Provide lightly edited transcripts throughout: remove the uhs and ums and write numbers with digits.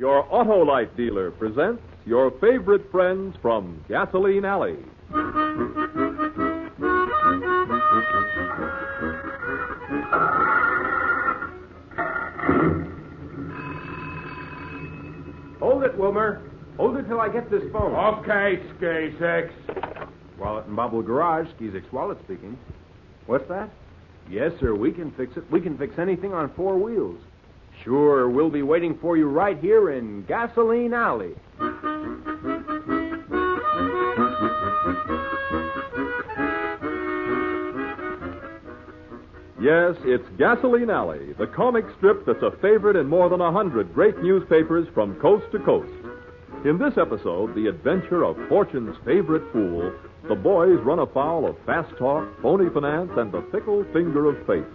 Your Autolite dealer presents your favorite friends from Gasoline Alley. Hold it, Wilmer. Hold it till I get this phone. Okay, Skeezix. Wallet and Bobble Garage, Skeezix Wallet speaking. What's that? Yes, sir, we can fix it. We can fix anything on four wheels. Sure, we'll be waiting for you right here in Gasoline Alley. Yes, it's Gasoline Alley, the comic strip that's a favorite in more than 100 great newspapers from coast to coast. In this episode, the adventure of Fortune's favorite fool, the boys run afoul of fast talk, phony finance, and the fickle finger of fate.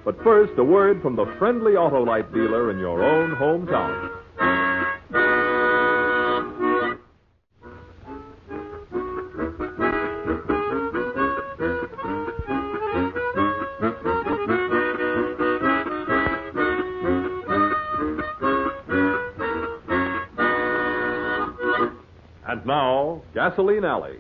But first, a word from the friendly Autolite dealer in your own hometown. And now, Gasoline Alley.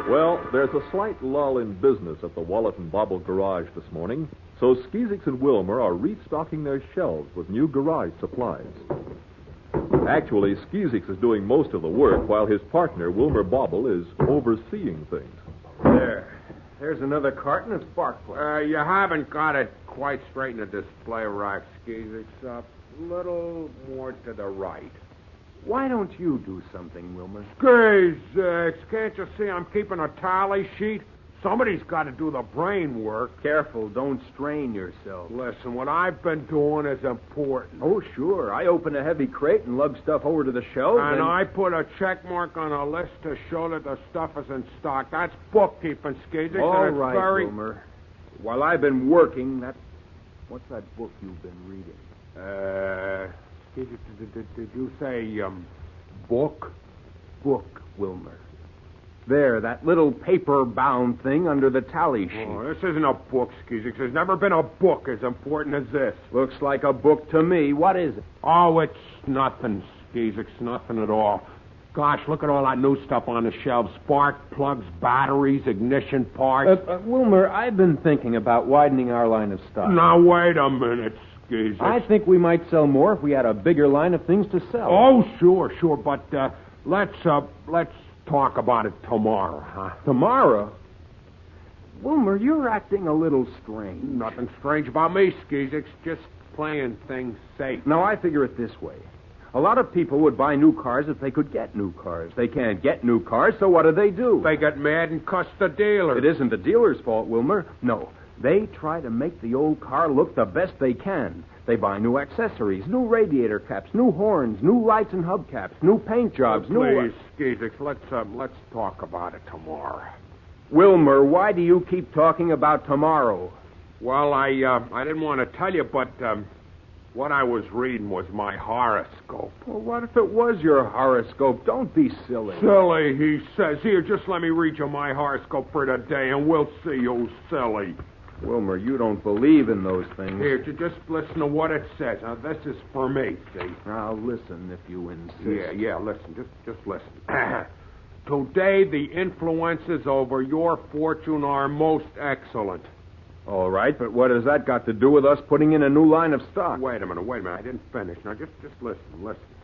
Well, there's a slight lull in business at the Walt and Bobble Garage this morning, so Skeezix and Wilmer are restocking their shelves with new garage supplies. Actually, Skeezix is doing most of the work while his partner, Wilmer Bobble, is overseeing things. There's another carton of spark plugs. You haven't got it quite straight in the display rack, Skeezix. A little more to the right. Why don't you do something, Wilmer? Skeezix, can't you see I'm keeping a tally sheet? Somebody's got to do the brain work. Careful, don't strain yourself. Listen, what I've been doing is important. Oh, sure. I open a heavy crate and lug stuff over to the shelves. And I put a check mark on a list to show that the stuff is in stock. That's bookkeeping, Skeezix. All right, Wilmer. While I've been working, what's that book you've been reading? Skeezix, did you say, book? Book, Wilmer. There, that little paper-bound thing under the tally sheet. Oh, this isn't a book, Skeezix. There's never been a book as important as this. Looks like a book to me. What is it? Oh, it's nothing, Skeezix. Nothing at all. Gosh, look at all that new stuff on the shelves. Spark plugs, batteries, ignition parts. Wilmer, I've been thinking about widening our line of stock. Now, wait a minute, Skeezix. I think we might sell more if we had a bigger line of things to sell. Oh, sure. But let's talk about it tomorrow, huh? Tomorrow? Wilmer, you're acting a little strange. Nothing strange about me, Skeezix. Just playing things safe. Now, I figure it this way. A lot of people would buy new cars if they could get new cars. They can't get new cars, so what do? They get mad and cuss the dealer. It isn't the dealer's fault, Wilmer. No. They try to make the old car look the best they can. They buy new accessories, new radiator caps, new horns, new lights and hubcaps, new paint jobs, Please, Skeezix, let's talk about it tomorrow. Wilmer, why do you keep talking about tomorrow? Well, I didn't want to tell you, but what I was reading was my horoscope. Well, what if it was your horoscope? Don't be silly. Silly, he says. Here, just let me read you my horoscope for today, and we'll see who's silly. Wilmer, you don't believe in those things. Here, just listen to what it says. Now, this is for me, see? I'll listen if you insist. Yeah, listen. Just listen. Today, the influences over your fortune are most excellent. All right, but what has that got to do with us putting in a new line of stock? Wait a minute. I didn't finish. Now, just listen.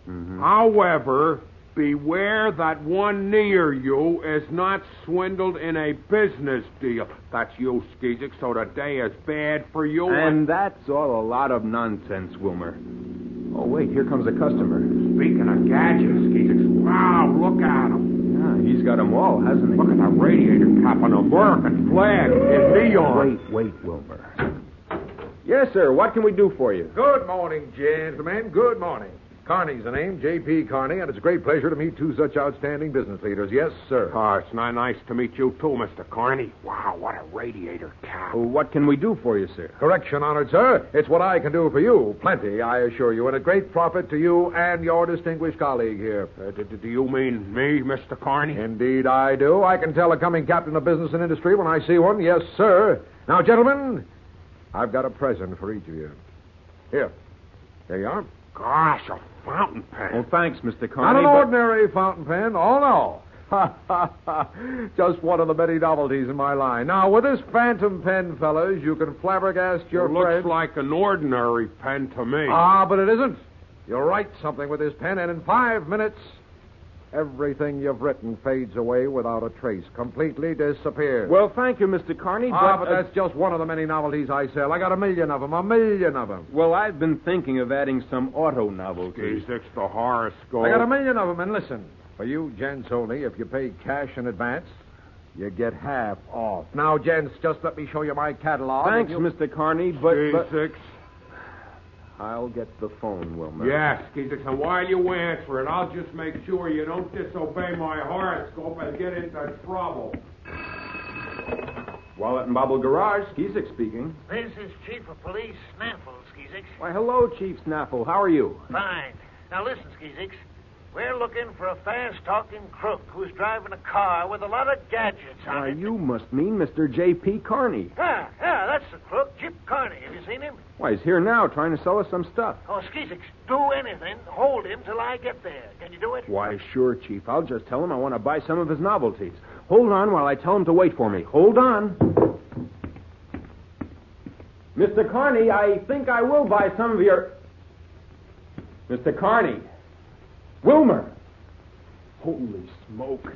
Mm-hmm. However, beware that one near you is not swindled in a business deal. That's you, Skeezix, so the day is bad for you. And that's all a lot of nonsense, Wilmer. Oh, wait, here comes a customer. Speaking of gadgets, Skeezix, wow, look at him. Yeah, he's got them all, hasn't he? Look at that radiator cap on an American flag in neon. Wait, Wilmer. Yes, sir, what can we do for you? Good morning, gentlemen. Good morning. Carney's the name, J.P. Carney, and it's a great pleasure to meet two such outstanding business leaders. Yes, sir. Oh, it's not nice to meet you, too, Mr. Carney. Wow, what a radiator cap. Well, what can we do for you, sir? Correction, honored sir. It's what I can do for you. Plenty, I assure you, and a great profit to you and your distinguished colleague here. Do you mean me, Mr. Carney? Indeed I do. I can tell a coming captain of business and industry when I see one. Yes, sir. Now, gentlemen, I've got a present for each of you. Here. There you are. Gosh, a fountain pen. Well, thanks, Mr. Carney. Not an ordinary fountain pen. Oh, no. Ha, ha, ha. Just one of the many novelties in my line. Now, with this phantom pen, fellas, you can flabbergast your friends. Looks like an ordinary pen to me. Ah, but it isn't. You'll write something with this pen, and in 5 minutes, everything you've written fades away without a trace. Completely disappears. Well, thank you, Mr. Carney. But that's just one of the many novelties I sell. I got 1,000,000 of them. 1,000,000 of them. Well, I've been thinking of adding some auto novelties. Skeezix, the horoscope. I got 1,000,000 of them, and listen. For you gents only, if you pay cash in advance, you get half off. Now, gents, just let me show you my catalog. Thanks, Mr. Carney, but... Skeezix. I'll get the phone, Wilmer. Yes, Skeezix, and while you answer it, I'll just make sure you don't disobey my horoscope and get into trouble. Walt and Bobble Garage, Skeezix speaking. This is Chief of Police Snaffle, Skeezix. Why, hello, Chief Snaffle. How are you? Fine. Now listen, Skeezix. We're looking for a fast-talking crook who's driving a car with a lot of gadgets on Why, it. you must mean Mr. J.P. Carney. Yeah, that's the crook, Jip Carney. Have you seen him? Why, he's here now trying to sell us some stuff. Oh, Skeezix, do anything. Hold him till I get there. Can you do it? Why, sure, Chief. I'll just tell him I want to buy some of his novelties. Hold on while I tell him to wait for me. Hold on. Mr. Carney, I think I will buy some of your... Mr. Carney. Wilmer. Holy smoke.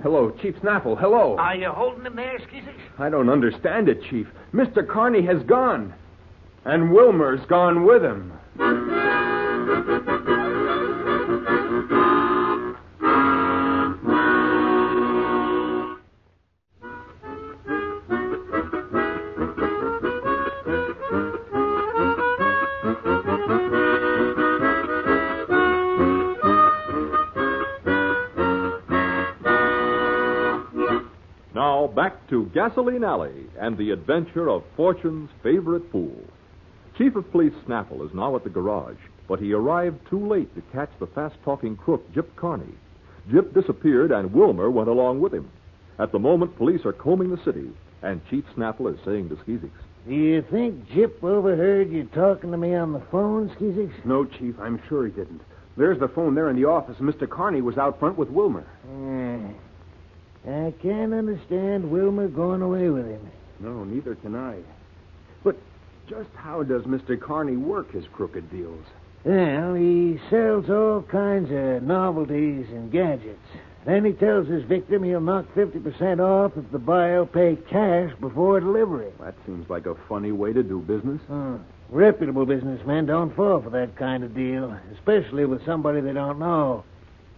Hello, Chief Snaffle. Hello. Are you holding him there, Skeezix? I don't understand it, Chief. Mr. Carney has gone. And Wilmer's gone with him. Now, back to Gasoline Alley and the adventure of Fortune's favorite fool. Chief of Police Snaffle is now at the garage, but he arrived too late to catch the fast-talking crook, Jip Carney. Jip disappeared, and Wilmer went along with him. At the moment, police are combing the city, and Chief Snaffle is saying to Skeezix, Do you think Jip overheard you talking to me on the phone, Skeezix? No, Chief, I'm sure he didn't. There's the phone there in the office, and Mr. Carney was out front with Wilmer. I can't understand Wilmer going away with him. No, neither can I. But just how does Mr. Carney work his crooked deals? Well, he sells all kinds of novelties and gadgets. Then he tells his victim he'll knock 50% off if the buyer will pay cash before delivery. That seems like a funny way to do business. Reputable businessmen don't fall for that kind of deal, especially with somebody they don't know.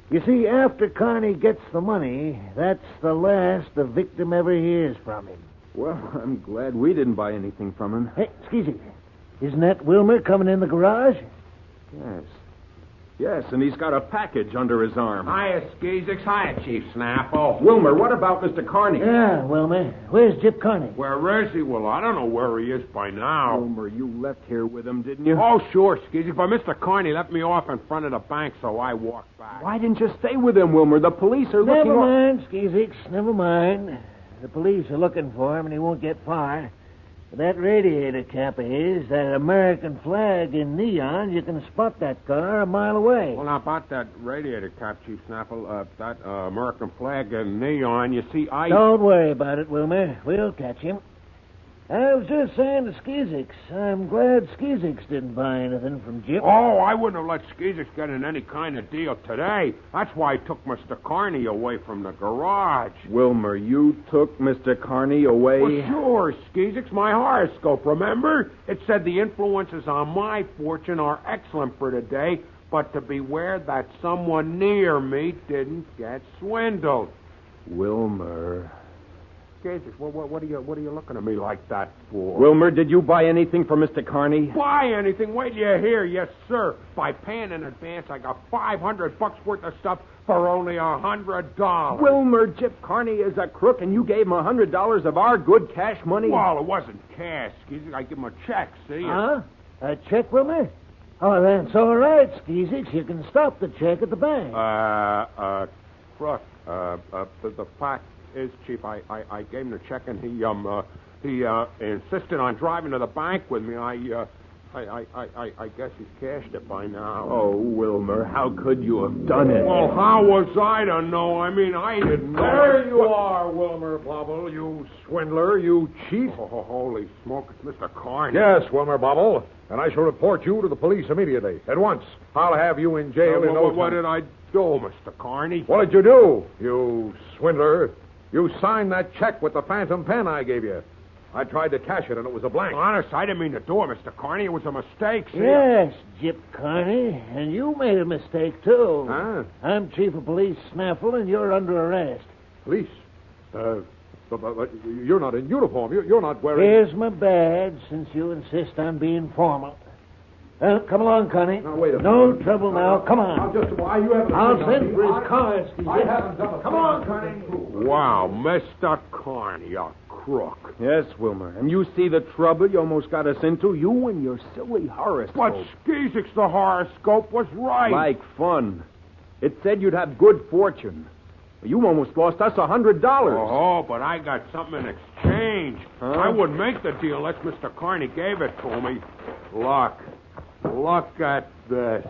You see, after Carney gets the money, that's the last the victim ever hears from him. Well, I'm glad we didn't buy anything from him. Hey, Skeezix, isn't that Wilmer coming in the garage? Yes, and he's got a package under his arm. Hiya, Skeezix. Hiya, Chief Snaffle. Wilmer, what about Mr. Carney? Yeah, Wilmer. Where's Jip Carney? Where is he? Well, I don't know where he is by now. Wilmer, you left here with him, didn't you? Oh, sure, Skeezix. But Mr. Carney left me off in front of the bank, so I walked back. Why didn't you stay with him, Wilmer? The police are looking... Never mind, Skeezix. Never mind. The police are looking for him, and he won't get far. That radiator cap of his, that American flag in neon, you can spot that car a mile away. Well, now, about that radiator cap, Chief Snaffle, that American flag in neon, you see, Don't worry about it, Wilmer. We'll catch him. I was just saying to Skeezix, I'm glad Skeezix didn't buy anything from Jip. Oh, I wouldn't have let Skeezix get in any kind of deal today. That's why I took Mr. Carney away from the garage. Wilmer, you took Mr. Carney away? Well, sure, Skeezix. My horoscope, remember? It said the influences on my fortune are excellent for today, but to beware that someone near me didn't get swindled. Wilmer... Skeezix, what are you looking at me like that for? Wilmer, did you buy anything for Mr. Carney? Buy anything? Wait till you hear. Yes, sir. By paying in advance, I got $500 worth of stuff for only $100. Wilmer, Chip Carney is a crook, and you gave him $100 of our good cash money? Well, it wasn't cash, Skeezix. I give him a check, see? Huh? A check, Wilmer? Oh, that's all right, Skeezix. You can stop the check at the bank. Crook, the fact is, Chief, I gave him the check, and he insisted on driving to the bank with me. I guess he's cashed it by now. Oh, Wilmer, how could you have done it? Well, how was I to know? I mean, I didn't know. There you are, Wilmer Bobble, you swindler, you cheat. Oh, holy smoke, it's Mr. Carney. Yes, Wilmer Bobble, and I shall report you to the police immediately. At once. I'll have you in jail in no time. What did I do, Mr. Carney? What did you do, you swindler? You signed that check with the phantom pen I gave you. I tried to cash it, and it was a blank. Honest, I didn't mean to do it, Mr. Carney. It was a mistake, see? Yes, Jip Carney, and you made a mistake, too. Huh? I'm Chief of Police Snaffle, and you're under arrest. Police? But you're not in uniform. You're not wearing... Here's my badge, since you insist on being formal. Well, come along, Connie. Now, wait a minute. No trouble now. Come on. I'll send for his car, Steve. I haven't done a Come on, Connie. Wow, Mr. Carney, a crook. Yes, Wilmer, and you see the trouble you almost got us into? You and your silly horoscope. But Skeezix, the horoscope, was right. Like fun. It said you'd have good fortune. You almost lost us $100. Oh, but I got something in exchange. Huh? I wouldn't make the deal unless Mr. Carney gave it to me. Look at this.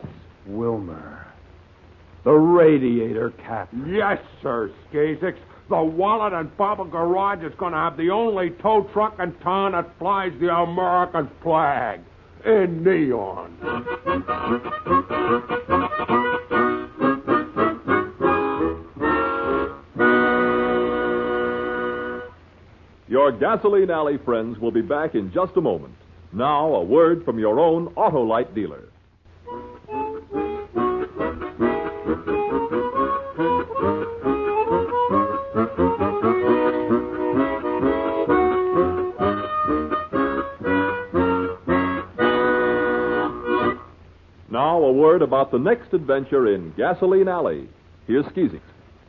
Wilmer, the radiator cap. Yes, sir, Skeezix. The Wallet and Bobble Garage is going to have the only tow truck in town that flies the American flag in neon. Your Gasoline Alley friends will be back in just a moment. Now, a word from your own Autolite dealer. Now, a word about the next adventure in Gasoline Alley. Here's Skeezix.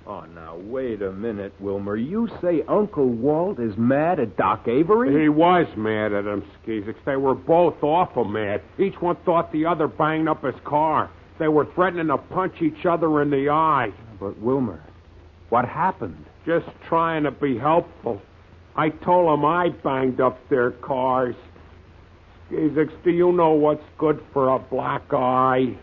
Oh, now, wait a minute, Wilmer. You say Uncle Walt is mad at Doc Avery? He was mad at him, Skeezix. They were both awful mad. Each one thought the other banged up his car. They were threatening to punch each other in the eye. But, Wilmer, what happened? Just trying to be helpful. I told them I banged up their cars. Skeezix, do you know what's good for a black eye?